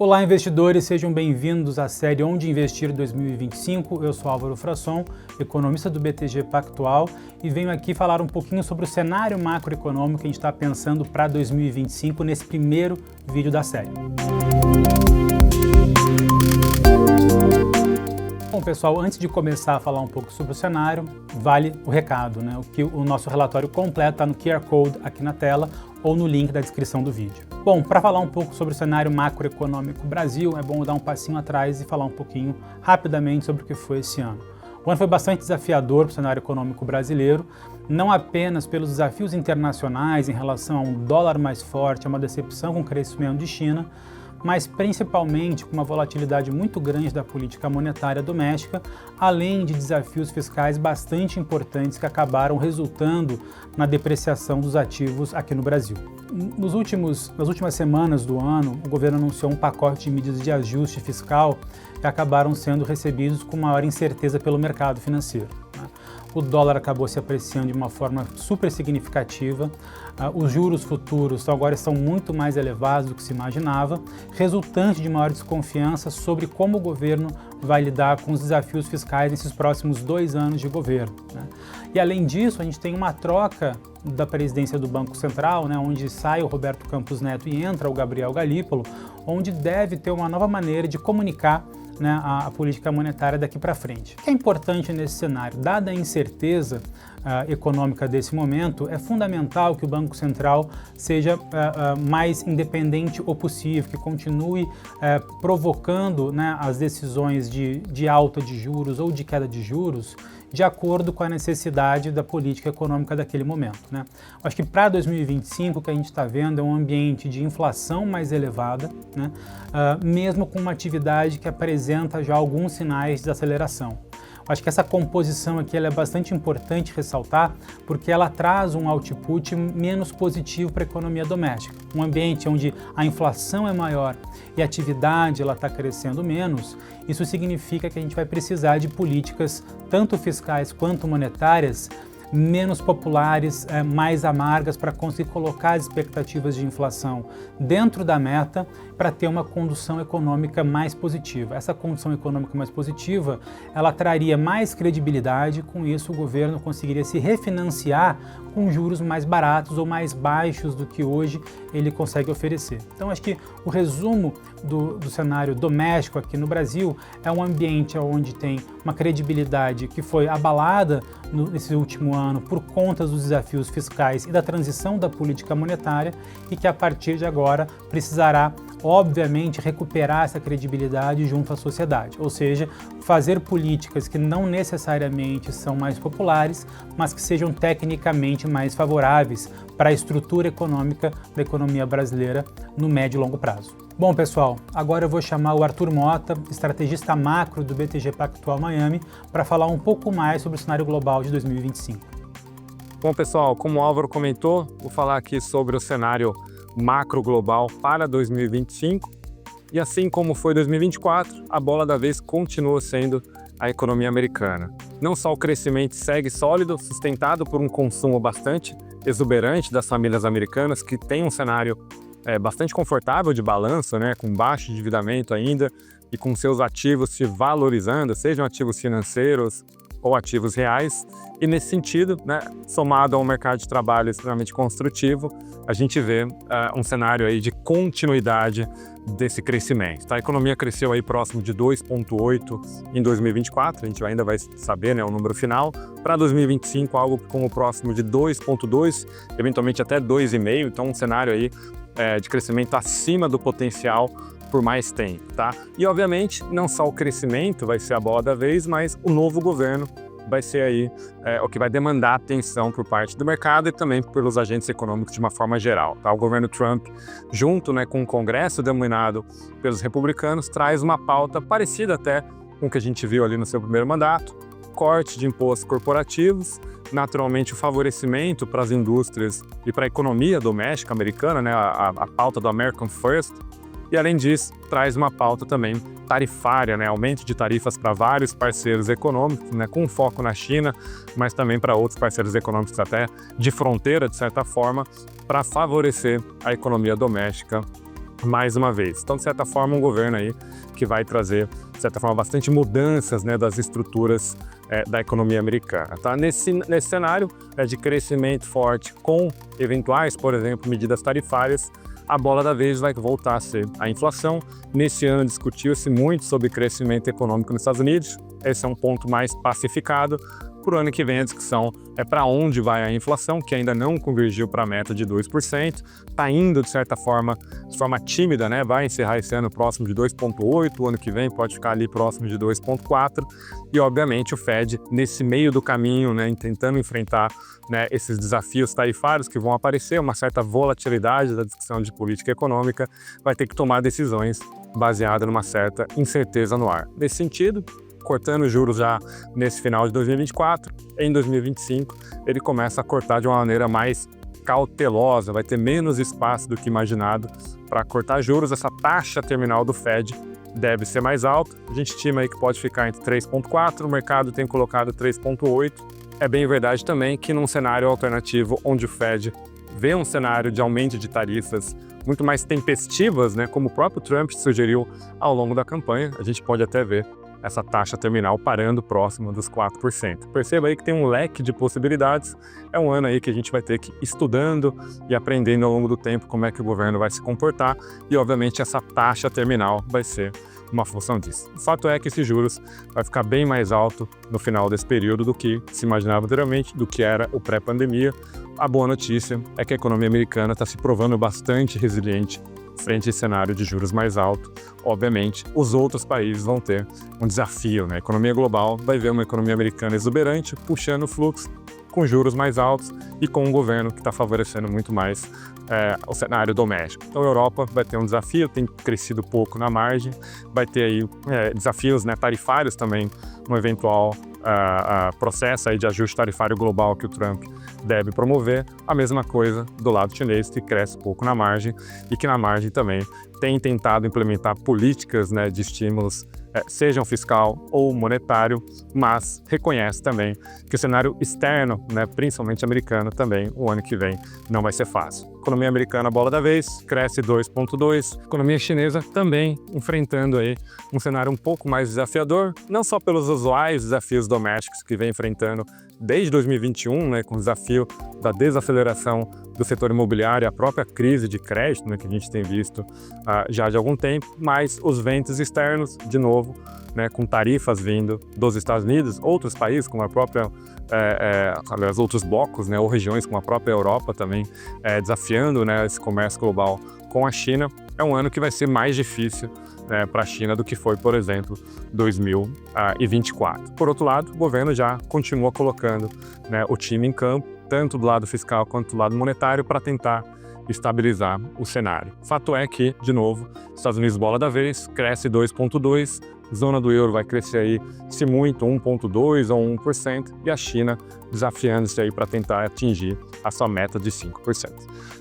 Olá, investidores, sejam bem-vindos à série Onde Investir 2025. Eu sou Álvaro Frasson, economista do BTG Pactual, e venho aqui falar um pouquinho sobre o cenário macroeconômico que a gente está pensando para 2025 nesse primeiro vídeo da série. Bom, pessoal, antes de começar a falar um pouco sobre o cenário, vale o recado, né? O nosso relatório completo está no QR Code aqui na tela ou no link da descrição do vídeo. Bom, para falar um pouco sobre o cenário macroeconômico Brasil, é bom dar um passinho atrás e falar um pouquinho rapidamente sobre o que foi esse ano. O ano foi bastante desafiador para o cenário econômico brasileiro, não apenas pelos desafios internacionais em relação a um dólar mais forte, a uma decepção com o crescimento de China, mas principalmente com uma volatilidade muito grande da política monetária doméstica, além de desafios fiscais bastante importantes que acabaram resultando na depreciação dos ativos aqui no Brasil. Nas últimas semanas do ano, o governo anunciou um pacote de medidas de ajuste fiscal que acabaram sendo recebidos com maior incerteza pelo mercado financeiro. O dólar acabou se apreciando de uma forma super significativa, os juros futuros agora estão muito mais elevados do que se imaginava, resultante de maior desconfiança sobre como o governo vai lidar com os desafios fiscais nesses próximos 2 anos de governo, né? E além disso, a gente tem uma troca da presidência do Banco Central, né, onde sai o Roberto Campos Neto e entra o Gabriel Galípolo, onde deve ter uma nova maneira de comunicar, né, a política monetária daqui para frente. O que é importante nesse cenário? Dada a incerteza econômica desse momento, é fundamental que o Banco Central seja mais independente o possível, que continue provocando, né, as decisões de alta de juros ou de queda de juros de acordo com a necessidade da política econômica daquele momento, né? Acho que para 2025 o que a gente está vendo é um ambiente de inflação mais elevada, né, mesmo com uma atividade que apresenta já alguns sinais de desaceleração. Acho que essa composição aqui ela é bastante importante ressaltar, porque ela traz um output menos positivo para a economia doméstica. Um ambiente onde a inflação é maior e a atividade está crescendo menos, isso significa que a gente vai precisar de políticas, tanto fiscais quanto monetárias, menos populares, mais amargas, para conseguir colocar as expectativas de inflação dentro da meta para ter uma condução econômica mais positiva. Essa condução econômica mais positiva, ela traria mais credibilidade, com isso o governo conseguiria se refinanciar com juros mais baratos ou mais baixos do que hoje ele consegue oferecer. Então acho que o resumo do cenário doméstico aqui no Brasil é um ambiente onde tem uma credibilidade que foi abalada nesse último ano por conta dos desafios fiscais e da transição da política monetária e que a partir de agora precisará, obviamente, recuperar essa credibilidade junto à sociedade, ou seja, fazer políticas que não necessariamente são mais populares, mas que sejam tecnicamente mais favoráveis para a estrutura econômica da economia brasileira no médio e longo prazo. Bom, pessoal, agora eu vou chamar o Arthur Mota, estrategista macro do BTG Pactual Miami, para falar um pouco mais sobre o cenário global de 2025. Bom, pessoal, como o Álvaro comentou, vou falar aqui sobre o cenário macro global para 2025. E assim como foi 2024, a bola da vez continua sendo a economia americana. Não só o crescimento segue sólido, sustentado por um consumo bastante exuberante das famílias americanas, que tem um cenário bastante confortável de balanço, né, com baixo endividamento ainda e com seus ativos se valorizando, sejam ativos financeiros ou ativos reais. E nesse sentido, né, somado a um mercado de trabalho extremamente construtivo, a gente vê um cenário aí de continuidade desse crescimento. Tá? A economia cresceu aí próximo de 2,8 em 2024, a gente ainda vai saber, né, o número final. Para 2025, algo como próximo de 2,2, eventualmente até 2,5, então um cenário aí de crescimento acima do potencial por mais tempo, tá? E obviamente não só o crescimento vai ser a bola da vez, mas o novo governo vai ser aí o que vai demandar atenção por parte do mercado e também pelos agentes econômicos de uma forma geral, tá? O governo Trump, junto, né, com o Congresso dominado pelos republicanos, traz uma pauta parecida até com o que a gente viu ali no seu primeiro mandato: corte de impostos corporativos, naturalmente o favorecimento para as indústrias e para a economia doméstica americana, né, a pauta do American First. E além disso, traz uma pauta também tarifária, né, aumento de tarifas para vários parceiros econômicos, né, com foco na China, mas também para outros parceiros econômicos até de fronteira, de certa forma, para favorecer a economia doméstica mais uma vez. Então, de certa forma, um governo aí que vai trazer, de certa forma, bastante mudanças, né, das estruturas da economia americana. Tá? Nesse cenário de crescimento forte com eventuais, por exemplo, medidas tarifárias, a bola da vez vai voltar a ser a inflação. Nesse ano discutiu-se muito sobre crescimento econômico nos Estados Unidos. Esse é um ponto mais pacificado. Para o ano que vem a discussão é para onde vai a inflação, que ainda não convergiu para a meta de 2%. Está indo, de certa forma, de forma tímida, né? Vai encerrar esse ano próximo de 2,8%, o ano que vem pode ficar ali próximo de 2,4%. E, obviamente, o Fed, nesse meio do caminho, né, tentando enfrentar, né, esses desafios tarifários que vão aparecer, uma certa volatilidade da discussão de política econômica, vai ter que tomar decisões baseadas numa certa incerteza no ar. Nesse sentido, cortando juros já nesse final de 2024, em 2025 ele começa a cortar de uma maneira mais cautelosa, vai ter menos espaço do que imaginado para cortar juros. Essa taxa terminal do Fed deve ser mais alta, a gente estima aí que pode ficar entre 3,4%, o mercado tem colocado 3,8%. É bem verdade também que num cenário alternativo onde o Fed vê um cenário de aumento de tarifas muito mais tempestivas, né, como o próprio Trump sugeriu ao longo da campanha, a gente pode até ver essa taxa terminal parando próximo dos 4%. Perceba aí que tem um leque de possibilidades, é um ano aí que a gente vai ter que ir estudando e aprendendo ao longo do tempo como é que o governo vai se comportar e, obviamente, essa taxa terminal vai ser uma função disso. O fato é que esses juros vai ficar bem mais alto no final desse período do que se imaginava anteriormente, do que era o pré-pandemia. A boa notícia é que a economia americana está se provando bastante resiliente frente a esse cenário de juros mais alto. Obviamente, os outros países vão ter um desafio, né? A economia global vai ver uma economia americana exuberante, puxando o fluxo, com juros mais altos e com um governo que está favorecendo muito mais o cenário doméstico. Então a Europa vai ter um desafio, tem crescido pouco na margem, vai ter aí desafios, né, tarifários também, no eventual processo aí de ajuste tarifário global que o Trump deve promover. A mesma coisa do lado chinês, que cresce pouco na margem e que na margem também tem tentado implementar políticas, né, de estímulos, sejam fiscal ou monetário, mas reconhece também que o cenário externo, né, principalmente americano também, o ano que vem não vai ser fácil. Economia americana, bola da vez, cresce 2,2%. Economia chinesa também enfrentando aí um cenário um pouco mais desafiador, não só pelos usuais desafios domésticos que vem enfrentando desde 2021, né, com o desafio da desaceleração do setor imobiliário, a própria crise de crédito, né, que a gente tem visto já de algum tempo, mas os ventos externos, de novo, né, com tarifas vindo dos Estados Unidos, outros países, como a própria, aliás, outros blocos, né, ou regiões como a própria Europa também, desafiando, né, esse comércio global com a China. É um ano que vai ser mais difícil, né, para a China do que foi, por exemplo, 2024. Por outro lado, o governo já continua colocando, né, o time em campo, tanto do lado fiscal quanto do lado monetário, para tentar estabilizar o cenário. Fato é que, de novo, Estados Unidos bola da vez, cresce 2,2%, zona do euro vai crescer aí, se muito, 1,2% ou 1%, e a China desafiando-se aí para tentar atingir a sua meta de 5%.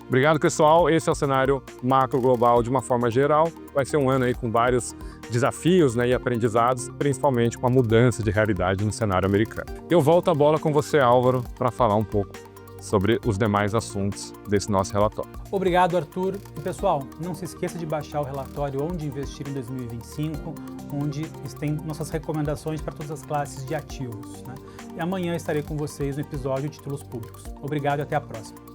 Obrigado, pessoal. Esse é o cenário macro global de uma forma geral. Vai ser um ano aí com vários desafios, né, e aprendizados, principalmente com a mudança de realidade no cenário americano. Eu volto a bola com você, Álvaro, para falar um pouco sobre os demais assuntos desse nosso relatório. Obrigado, Arthur. E pessoal, não se esqueça de baixar o relatório Onde Investir em 2025, onde tem nossas recomendações para todas as classes de ativos, né? E amanhã estarei com vocês no episódio Títulos Públicos. Obrigado e até a próxima.